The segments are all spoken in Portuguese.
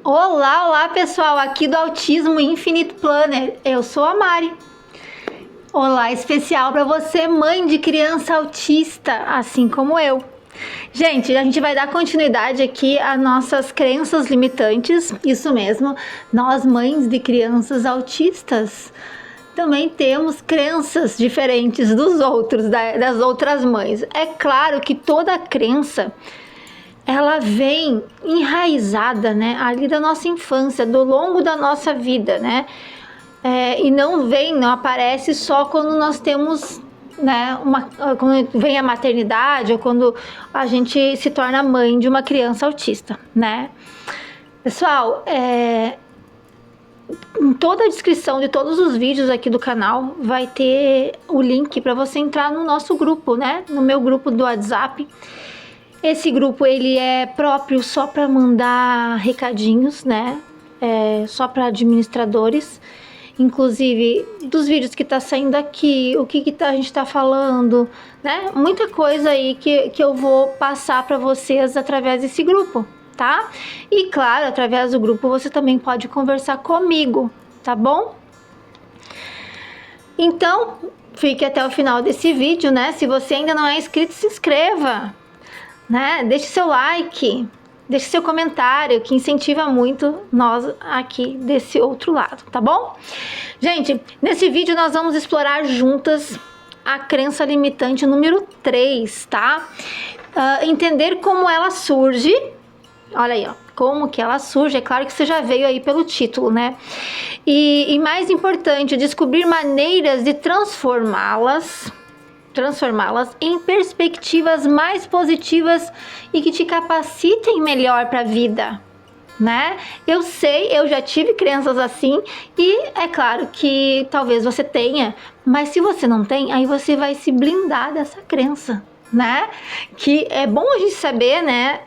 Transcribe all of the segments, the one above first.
Olá, olá pessoal, aqui do Autismo Infinite Planner, eu sou a Mari. Olá especial para você, mãe de criança autista, assim como eu. Gente, a gente vai dar continuidade aqui às nossas crenças limitantes, isso mesmo, nós mães de crianças autistas também temos crenças diferentes dos outros, das outras mães. É claro que toda crença ela vem enraizada, né, ali da nossa infância, do longo da nossa vida, né, e não aparece só quando nós temos, né, quando vem a maternidade ou quando a gente se torna mãe de uma criança autista, né. Pessoal, em toda a descrição de todos os vídeos aqui do canal vai ter o link para você entrar no nosso grupo, né, no meu grupo do WhatsApp. Esse grupo ele é próprio só para mandar recadinhos, né? Só para administradores. Inclusive dos vídeos que tá saindo aqui, o que a gente tá falando, né? Muita coisa aí que eu vou passar para vocês através desse grupo, tá? E claro, através do grupo você também pode conversar comigo, tá bom? Então, fique até o final desse vídeo, né? Se você ainda não é inscrito, se inscreva, né? Deixe seu like, deixe seu comentário, que incentiva muito nós aqui desse outro lado, tá bom? Gente, nesse vídeo nós vamos explorar juntas a crença limitante número 3, tá? Entender como ela surge. Olha aí, ó, como que ela surge. É claro que você já veio aí pelo título, né? E mais importante, descobrir maneiras de transformá-las em perspectivas mais positivas e que te capacitem melhor para a vida, né? Eu sei, eu já tive crenças assim e é claro que talvez você tenha, mas se você não tem, aí você vai se blindar dessa crença, né? Que é bom a gente saber, né?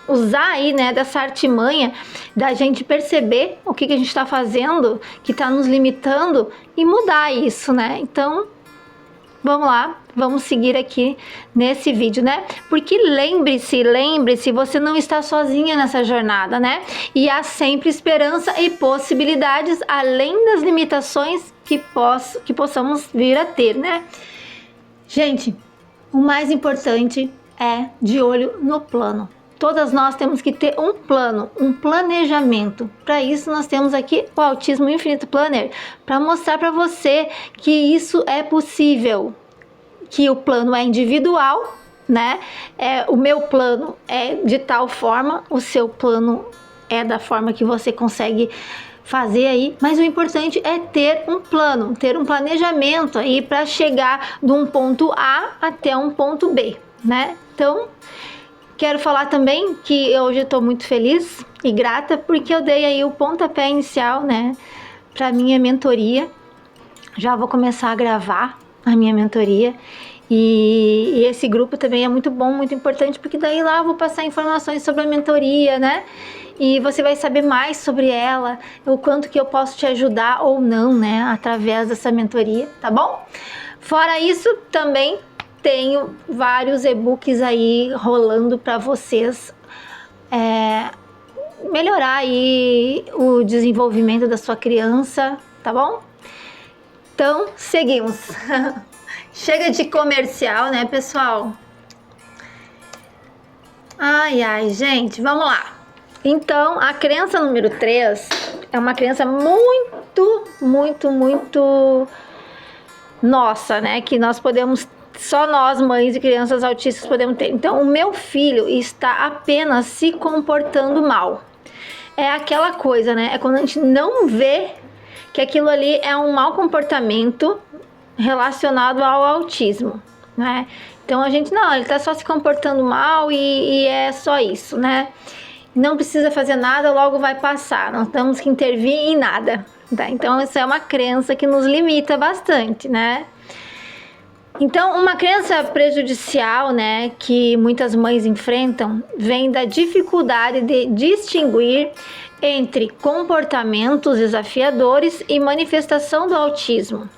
Usar aí, né, dessa artimanha da gente perceber o que a gente está fazendo, que está nos limitando e mudar isso, né? Então, vamos lá, vamos seguir aqui nesse vídeo, né? Porque lembre-se, você não está sozinha nessa jornada, né? E há sempre esperança e possibilidades além das limitações que possamos vir a ter, né? Gente, o mais importante é de olho no plano. Todas nós temos que ter um plano, um planejamento. Para isso nós temos aqui o Autismo Infinite Planner, para mostrar para você que isso é possível, que o plano é individual, né? O meu plano é de tal forma, o seu plano é da forma que você consegue fazer aí, mas o importante é ter um plano, ter um planejamento aí para chegar de um ponto A até um ponto B, né? Então, quero falar também que hoje eu estou muito feliz e grata porque eu dei aí o pontapé inicial, né, para minha mentoria. Já vou começar a gravar a minha mentoria e esse grupo também é muito bom, muito importante, porque daí lá eu vou passar informações sobre a mentoria, né, e você vai saber mais sobre ela, o quanto que eu posso te ajudar ou não, né, através dessa mentoria, tá bom? Fora isso, também tenho vários e-books aí rolando para vocês melhorar aí o desenvolvimento da sua criança, tá bom? Então, seguimos. Chega de comercial, né, pessoal? Ai, gente, vamos lá. Então, a crença número 3 é uma crença muito nossa, né, que nós podemos, só nós, mães e crianças autistas, podemos ter. Então, o meu filho está apenas se comportando mal. É aquela coisa, né? É quando a gente não vê que aquilo ali é um mau comportamento relacionado ao autismo, né? Então, a gente, não, ele está só se comportando mal e é só isso, né? Não precisa fazer nada, logo vai passar. Não temos que intervir em nada, tá? Então, isso é uma crença que nos limita bastante, né? Então, uma crença prejudicial, né, que muitas mães enfrentam, vem da dificuldade de distinguir entre comportamentos desafiadores e manifestação do autismo,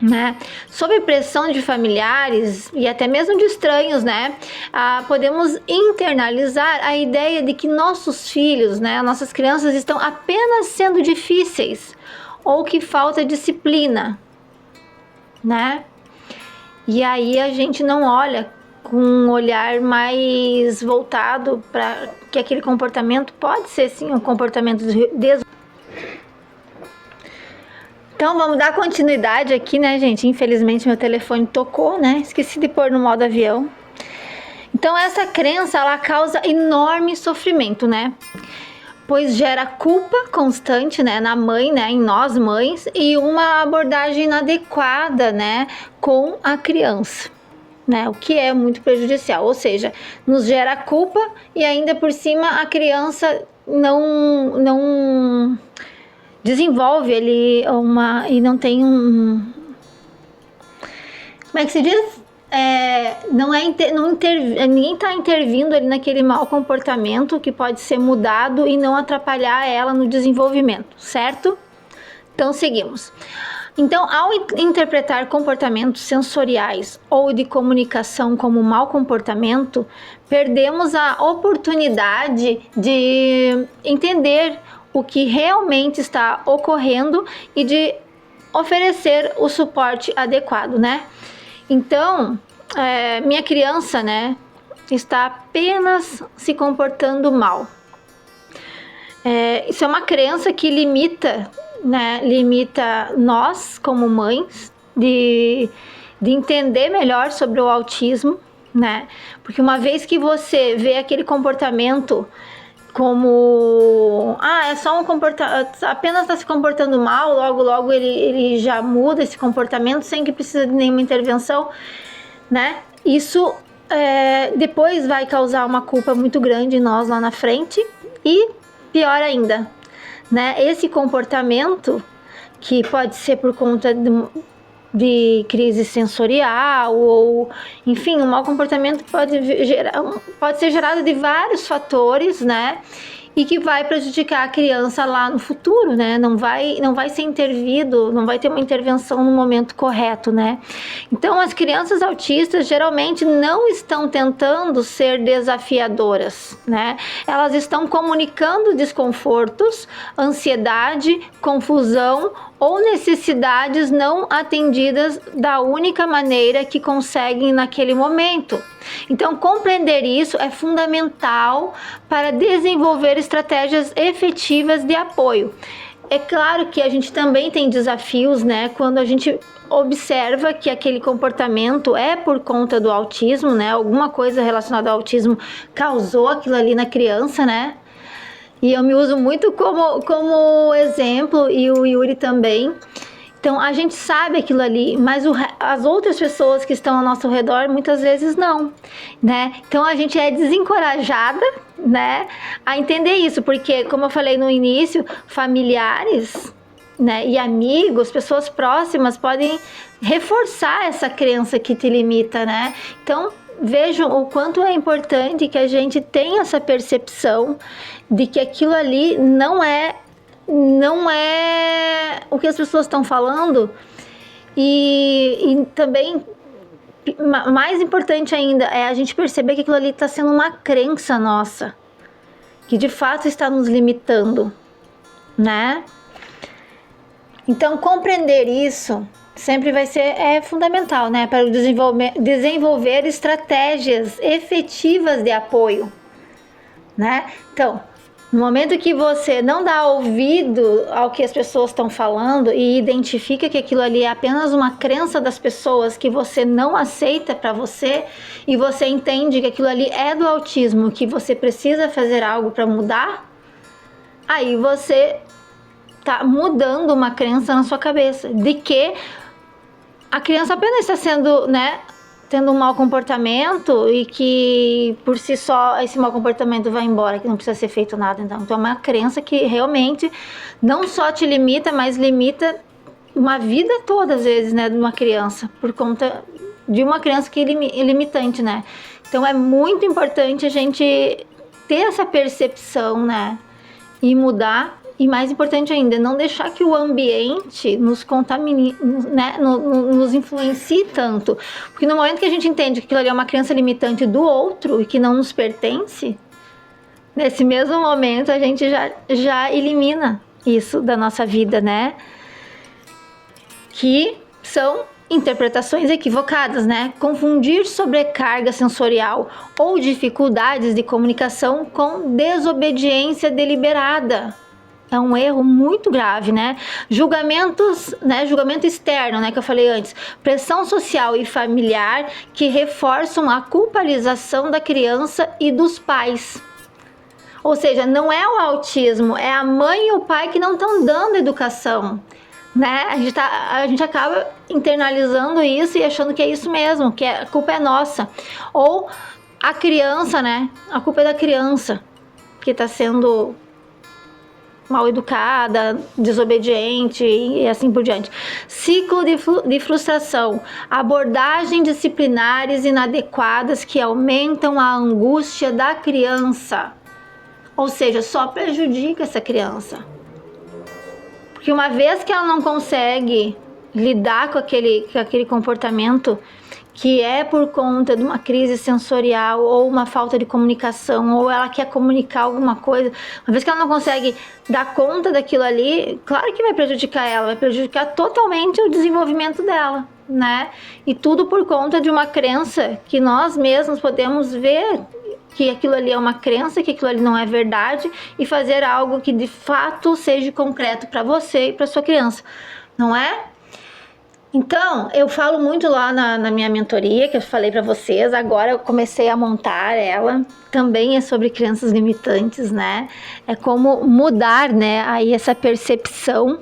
né? Sob pressão de familiares e até mesmo de estranhos, né? Podemos internalizar a ideia de que nossos filhos, né? Nossas crianças estão apenas sendo difíceis ou que falta disciplina, né? E aí a gente não olha com um olhar mais voltado para que aquele comportamento pode ser sim um comportamento Então vamos dar continuidade aqui, né, gente? Infelizmente meu telefone tocou, né? Esqueci de pôr no modo avião. Então essa crença, ela causa enorme sofrimento, né? Pois gera culpa constante, né, na mãe, né, em nós mães, e uma abordagem inadequada, né, com a criança, né, o que é muito prejudicial. Ou seja, nos gera culpa e ainda por cima a criança não desenvolve ele e não tem como é que se diz? Ninguém está intervindo ali naquele mau comportamento que pode ser mudado e não atrapalhar ela no desenvolvimento, certo? Então seguimos. Então, ao interpretar comportamentos sensoriais ou de comunicação como mau comportamento, perdemos a oportunidade de entender o que realmente está ocorrendo e de oferecer o suporte adequado, né? Então, minha criança, né, está apenas se comportando mal. Isso é uma crença que limita nós como mães de entender melhor sobre o autismo, né? Porque uma vez que você vê aquele comportamento como é só um comportamento, apenas está se comportando mal, logo ele já muda esse comportamento sem que precise de nenhuma intervenção, né? Isso depois vai causar uma culpa muito grande em nós lá na frente e pior ainda, né? Esse comportamento que pode ser por conta de crise sensorial ou, enfim, um mau comportamento pode ser gerado de vários fatores, né? E que vai prejudicar a criança lá no futuro, né? Não vai ser intervido, não vai ter uma intervenção no momento correto, né? Então, as crianças autistas geralmente não estão tentando ser desafiadoras, né? Elas estão comunicando desconfortos, ansiedade, confusão ou necessidades não atendidas da única maneira que conseguem naquele momento. Então, compreender isso é fundamental para desenvolver estratégias efetivas de apoio. É claro que a gente também tem desafios, né? Quando a gente observa que aquele comportamento é por conta do autismo, né? Alguma coisa relacionada ao autismo causou aquilo ali na criança, né? E eu me uso muito como exemplo, e o Yuri também. Então, a gente sabe aquilo ali, mas as outras pessoas que estão ao nosso redor, muitas vezes não, né? Então, a gente é desencorajada, né, a entender isso, porque, como eu falei no início, familiares, né, e amigos, pessoas próximas podem reforçar essa crença que te limita, né? Então, vejam o quanto é importante que a gente tenha essa percepção de que aquilo ali não é o que as pessoas estão falando e também, mais importante ainda, é a gente perceber que aquilo ali está sendo uma crença nossa, que de fato está nos limitando, né? Então, compreender isso sempre vai ser fundamental, né, para desenvolver estratégias efetivas de apoio, né? Então, no momento que você não dá ouvido ao que as pessoas estão falando e identifica que aquilo ali é apenas uma crença das pessoas que você não aceita para você, e você entende que aquilo ali é do autismo, que você precisa fazer algo para mudar, aí você tá mudando uma crença na sua cabeça de que a criança apenas está sendo, né, tendo um mau comportamento e que por si só esse mau comportamento vai embora, que não precisa ser feito nada. Então é uma crença que realmente não só te limita, mas limita uma vida toda, às vezes, né, de uma criança, por conta de uma criança que é limitante, né? Então é muito importante a gente ter essa percepção, né, e mudar e mais importante ainda, não deixar que o ambiente nos contamine, né, nos influencie tanto. Porque no momento que a gente entende que aquilo ali é uma crença limitante do outro e que não nos pertence, nesse mesmo momento a gente já elimina isso da nossa vida, né? Que são interpretações equivocadas, né? Confundir sobrecarga sensorial ou dificuldades de comunicação com desobediência deliberada. É um erro muito grave, né? Julgamentos, né? Julgamento externo, né? Que eu falei antes. Pressão social e familiar que reforçam a culpabilização da criança e dos pais. Ou seja, não é o autismo, é a mãe e o pai que não estão dando educação, né? A gente acaba internalizando isso e achando que é isso mesmo, que a culpa é nossa. Ou a criança, né? A culpa é da criança que está sendo mal educada, desobediente e assim por diante. Ciclo de frustração, abordagens disciplinares inadequadas que aumentam a angústia da criança. Ou seja, só prejudica essa criança. Porque uma vez que ela não consegue lidar com aquele comportamento, que é por conta de uma crise sensorial ou uma falta de comunicação, ou ela quer comunicar alguma coisa, uma vez que ela não consegue dar conta daquilo ali, claro que vai prejudicar ela, vai prejudicar totalmente o desenvolvimento dela, né? E tudo por conta de uma crença que nós mesmos podemos ver que aquilo ali é uma crença, que aquilo ali não é verdade, e fazer algo que de fato seja concreto para você e para sua criança, não é? Então, eu falo muito lá na minha mentoria, que eu falei para vocês, agora eu comecei a montar ela, também é sobre crenças limitantes, né? É como mudar, né, aí essa percepção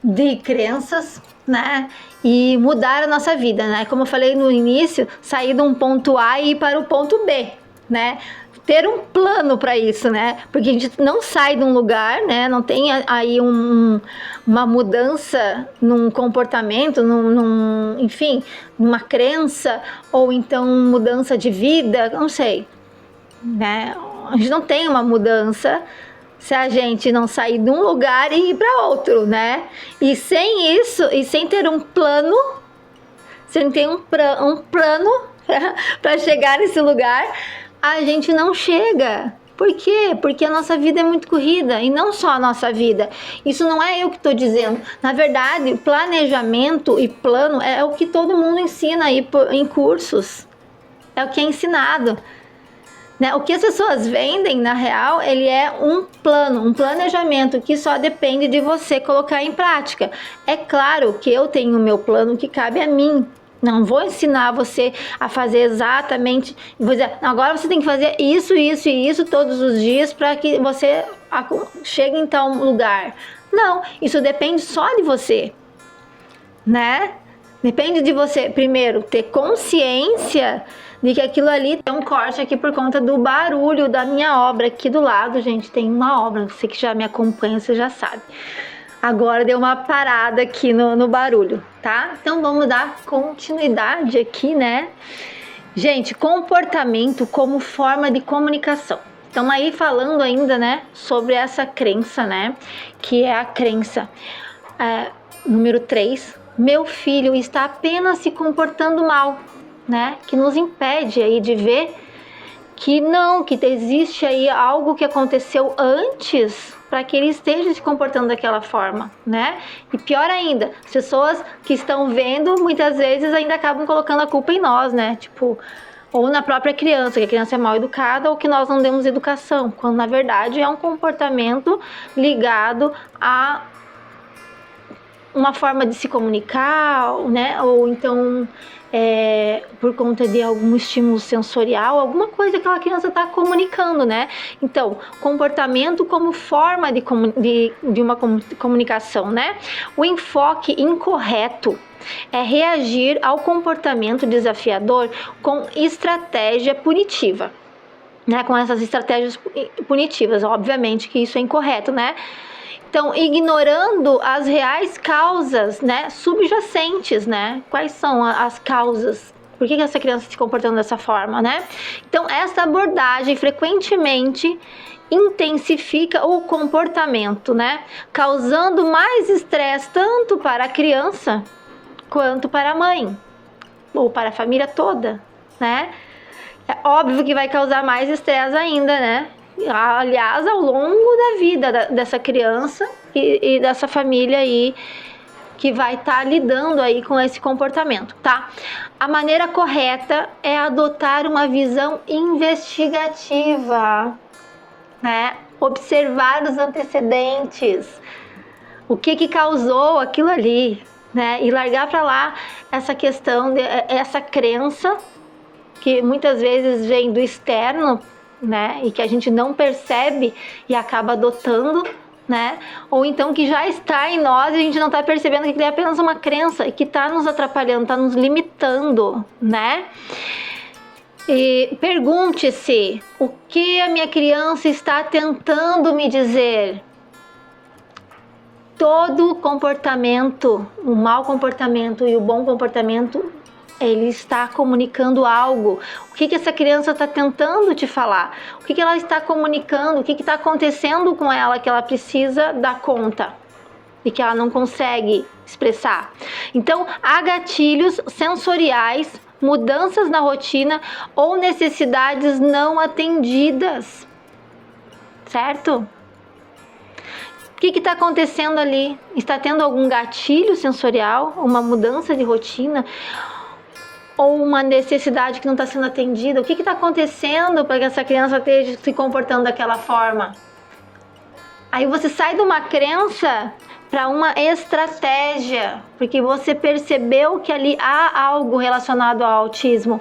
de crenças, né? E mudar a nossa vida, né? Como eu falei no início, sair de um ponto A e ir para o ponto B, né? Ter um plano para isso, né? Porque a gente não sai de um lugar, né? Não tem aí uma mudança num comportamento, enfim, numa crença, ou então mudança de vida, não sei, né? A gente não tem uma mudança se a gente não sair de um lugar e ir para outro, né? E sem isso, e sem ter um plano, sem ter um plano para chegar nesse lugar, a gente não chega. Por quê? Porque a nossa vida é muito corrida, e não só a nossa vida. Isso não é eu que estou dizendo. Na verdade, planejamento e plano é o que todo mundo ensina aí em cursos. É o que é ensinado. Né? O que as pessoas vendem, na real, ele é um plano, um planejamento que só depende de você colocar em prática. É claro que eu tenho o meu plano que cabe a mim. Não vou ensinar você a fazer exatamente, vou dizer, agora você tem que fazer isso, isso e isso todos os dias para que você chegue em tal lugar. Não, isso depende só de você, né? Depende de você, primeiro, ter consciência de que aquilo ali tem um corte aqui por conta do barulho da minha obra. Aqui do lado, gente, tem uma obra. Você que já me acompanha, você já sabe. Agora deu uma parada aqui no barulho, tá? Então vamos dar continuidade aqui, né? Gente, comportamento como forma de comunicação. Estamos aí falando ainda, né, sobre essa crença, né? Que é a crença número 3. Meu filho está apenas se comportando mal, né? Que nos impede aí de ver que não, que existe aí algo que aconteceu antes para que ele esteja se comportando daquela forma, né? E pior ainda, as pessoas que estão vendo muitas vezes ainda acabam colocando a culpa em nós, né? Tipo, ou na própria criança, que a criança é mal educada ou que nós não demos educação, quando na verdade é um comportamento ligado a uma forma de se comunicar, né? Ou então por conta de algum estímulo sensorial, alguma coisa que aquela criança está comunicando, né? Então, comportamento como forma de uma comunicação, né? O enfoque incorreto é reagir ao comportamento desafiador com estratégia punitiva, né? Com essas estratégias punitivas, obviamente que isso é incorreto, né? Então, ignorando as reais causas, né, subjacentes, né? Quais são as causas Por que essa criança está se comportando dessa forma, né? Então, essa abordagem frequentemente intensifica o comportamento, né? Causando mais estresse tanto para a criança quanto para a mãe ou para a família toda, né? É óbvio que vai causar mais estresse ainda, né? Aliás, ao longo da vida dessa criança e dessa família aí que vai estar lidando aí com esse comportamento, tá? A maneira correta é adotar uma visão investigativa, né? Observar os antecedentes, o que causou aquilo ali, né? E largar para lá essa questão, essa crença que muitas vezes vem do externo, né? E que a gente não percebe e acaba adotando, né? Ou então que já está em nós e a gente não está percebendo que é apenas uma crença e que está nos atrapalhando, está nos limitando, né? E pergunte-se, o que a minha criança está tentando me dizer? Todo comportamento, o mau comportamento e o bom comportamento, ele está comunicando algo. O que essa criança está tentando te falar? O que ela está comunicando? O que está acontecendo com ela que ela precisa dar conta e que ela não consegue expressar? Então, há gatilhos sensoriais, mudanças na rotina ou necessidades não atendidas, certo? O que está acontecendo ali? Está tendo algum gatilho sensorial, uma mudança de rotina ou uma necessidade que não está sendo atendida? O que está acontecendo para que essa criança esteja se comportando daquela forma? Aí você sai de uma crença para uma estratégia, porque você percebeu que ali há algo relacionado ao autismo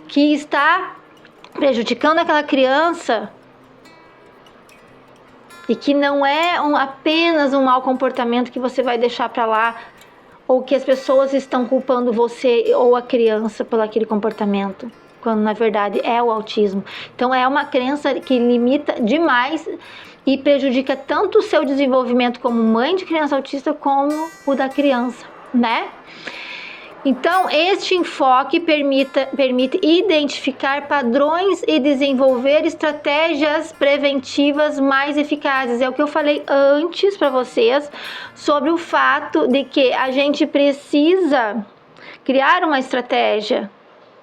que está prejudicando aquela criança e que não é apenas um mau comportamento que você vai deixar para lá, ou que as pessoas estão culpando você ou a criança por aquele comportamento, quando na verdade é o autismo. Então é uma crença que limita demais e prejudica tanto o seu desenvolvimento como mãe de criança autista como o da criança, né? Então, este enfoque permite identificar padrões e desenvolver estratégias preventivas mais eficazes. É o que eu falei antes para vocês sobre o fato de que a gente precisa criar uma estratégia,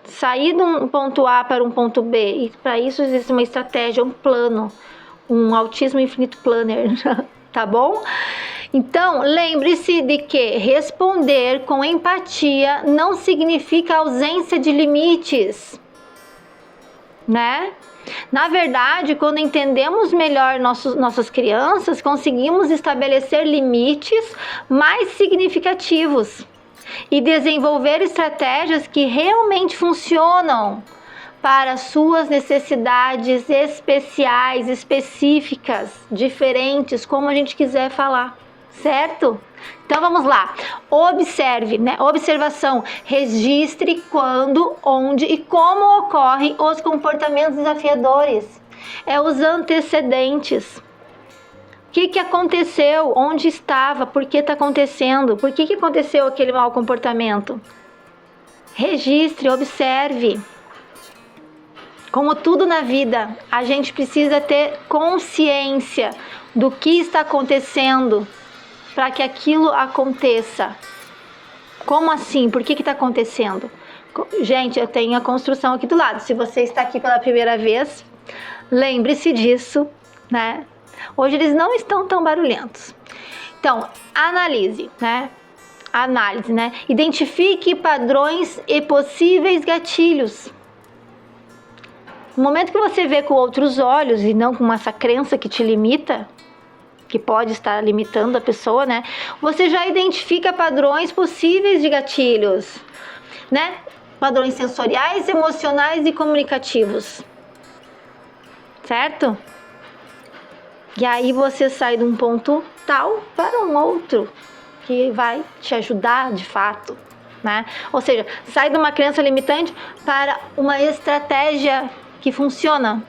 sair de um ponto A para um ponto B. E para isso existe uma estratégia, um plano, um Autismo Infinito Planner, tá bom? Então, lembre-se de que responder com empatia não significa ausência de limites, né? Na verdade, quando entendemos melhor nossas crianças, conseguimos estabelecer limites mais significativos e desenvolver estratégias que realmente funcionam para suas necessidades especiais, específicas, diferentes, como a gente quiser falar. Certo? Então vamos lá. Observe, né? Observação. Registre quando, onde e como ocorrem os comportamentos desafiadores. É os antecedentes. O que aconteceu? Onde estava? Por que está acontecendo? Por que aconteceu aquele mau comportamento? Registre, observe. Como tudo na vida, a gente precisa ter consciência do que está acontecendo para que aquilo aconteça. Como assim? Por que está acontecendo? Gente, eu tenho a construção aqui do lado. Se você está aqui pela primeira vez, lembre-se disso, né? Hoje eles não estão tão barulhentos. Então, analise, né? Análise, né? Identifique padrões e possíveis gatilhos. No momento que você vê com outros olhos e não com essa crença que te limita, que pode estar limitando a pessoa, né? Você já identifica padrões possíveis de gatilhos, né? Padrões sensoriais, emocionais e comunicativos. Certo? E aí você sai de um ponto tal para um outro que vai te ajudar de fato, né? Ou seja, sai de uma crença limitante para uma estratégia que funciona,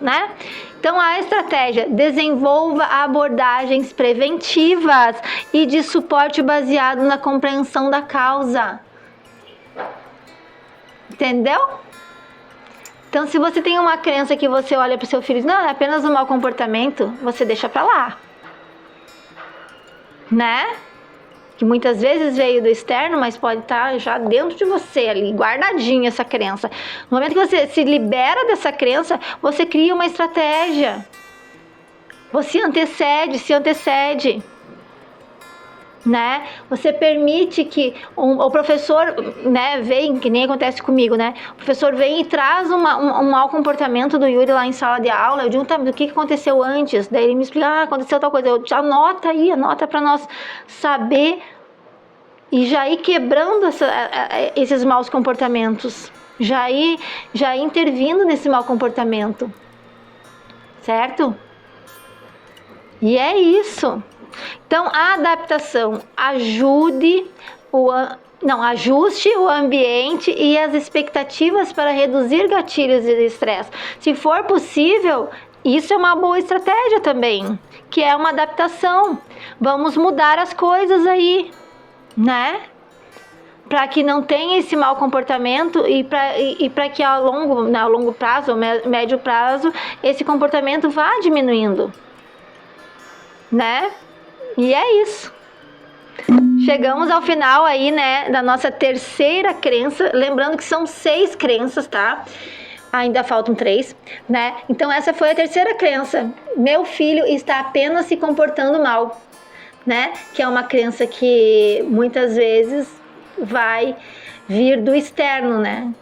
né? Então, a estratégia: desenvolva abordagens preventivas e de suporte baseado na compreensão da causa. Entendeu? Então, se você tem uma crença que você olha para o seu filho e diz, não, é apenas um mau comportamento, você deixa para lá. Né? Que muitas vezes veio do externo, mas pode estar já dentro de você ali, guardadinha essa crença. No momento que você se libera dessa crença, você cria uma estratégia. Você se antecede. Né? Você permite que o professor, né, vem, que nem acontece comigo, né? O professor vem e traz um mau comportamento do Yuri lá em sala de aula. Eu digo, tá, mas o que aconteceu antes? Daí ele me explica, aconteceu tal coisa. Eu já anota para nós saber e já ir quebrando esses maus comportamentos. Já ir intervindo nesse mau comportamento. Certo? E é isso. Então, a adaptação ajuste o ambiente e as expectativas para reduzir gatilhos de estresse. Se for possível, isso é uma boa estratégia também, que é uma adaptação. Vamos mudar as coisas aí, né? Para que não tenha esse mau comportamento e para que ao longo prazo, ou médio prazo, esse comportamento vá diminuindo, né? E é isso. Chegamos ao final aí, né, da nossa terceira crença. Lembrando que são 6 crenças, tá? Ainda faltam 3, né? Então essa foi a terceira crença. Meu filho está apenas se comportando mal, né? Que é uma crença que muitas vezes vai vir do externo, né?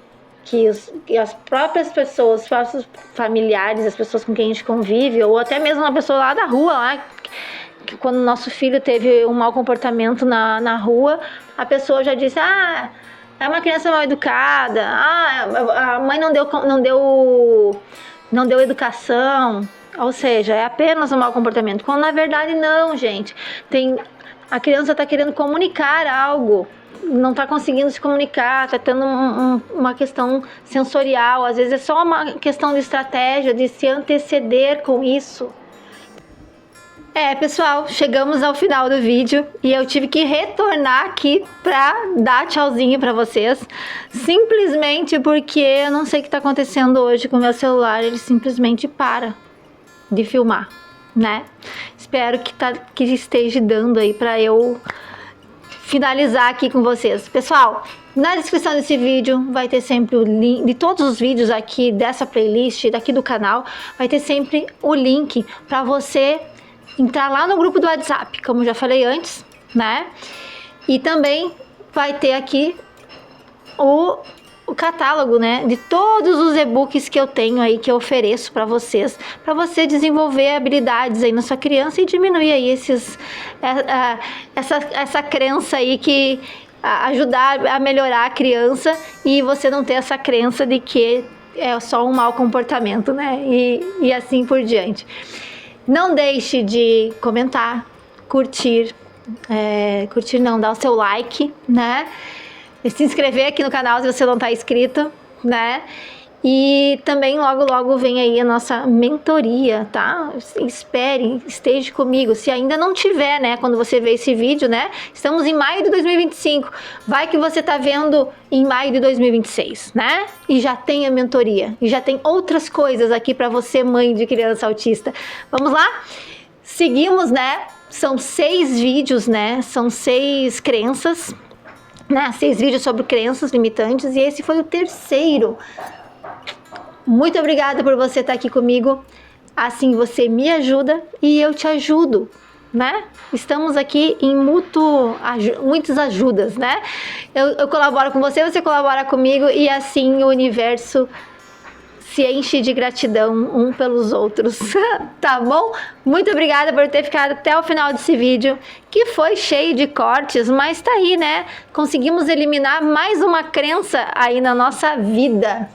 Que as próprias pessoas, os familiares, as pessoas com quem a gente convive, ou até mesmo uma pessoa lá da rua, lá, que quando o nosso filho teve um mau comportamento na rua, a pessoa já disse, é uma criança mal educada, a mãe não deu educação, ou seja, é apenas um mau comportamento, quando na verdade não, gente, a criança está querendo comunicar algo, não está conseguindo se comunicar, está tendo uma questão sensorial, às vezes é só uma questão de estratégia, de se anteceder com isso. Pessoal, chegamos ao final do vídeo e eu tive que retornar aqui pra dar tchauzinho pra vocês, simplesmente porque eu não sei o que tá acontecendo hoje com o meu celular, ele simplesmente para de filmar, né? Espero que esteja dando aí pra eu finalizar aqui com vocês. Pessoal, na descrição desse vídeo vai ter sempre o link de todos os vídeos aqui dessa playlist, daqui do canal, vai ter sempre o link pra você entrar lá no grupo do WhatsApp, como já falei antes, né? E também vai ter aqui o catálogo, né? De todos os e-books que eu tenho aí, que eu ofereço para você desenvolver habilidades aí na sua criança e diminuir aí essa crença aí que ajudar a melhorar a criança e você não ter essa crença de que é só um mau comportamento, né? E assim por diante. Não deixe de comentar, curtir não, dar o seu like, né? E se inscrever aqui no canal se você não está inscrito, né? E também logo vem aí a nossa mentoria, tá? Espere, esteja comigo. Se ainda não tiver, né? Quando você vê esse vídeo, né? Estamos em maio de 2025. Vai que você tá vendo em maio de 2026, né? E já tem a mentoria. E já tem outras coisas aqui para você, mãe de criança autista. Vamos lá? Seguimos, né? São 6 vídeos, né? São 6 crenças, né? 6 vídeos sobre crenças limitantes. E esse foi o terceiro. Muito obrigada por você estar aqui comigo, assim você me ajuda e eu te ajudo, né? Estamos aqui em muitas ajudas, né? Eu colaboro com você, você colabora comigo e assim o universo se enche de gratidão um pelos outros, tá bom? Muito obrigada por ter ficado até o final desse vídeo, que foi cheio de cortes, mas tá aí, né? Conseguimos eliminar mais uma crença aí na nossa vida.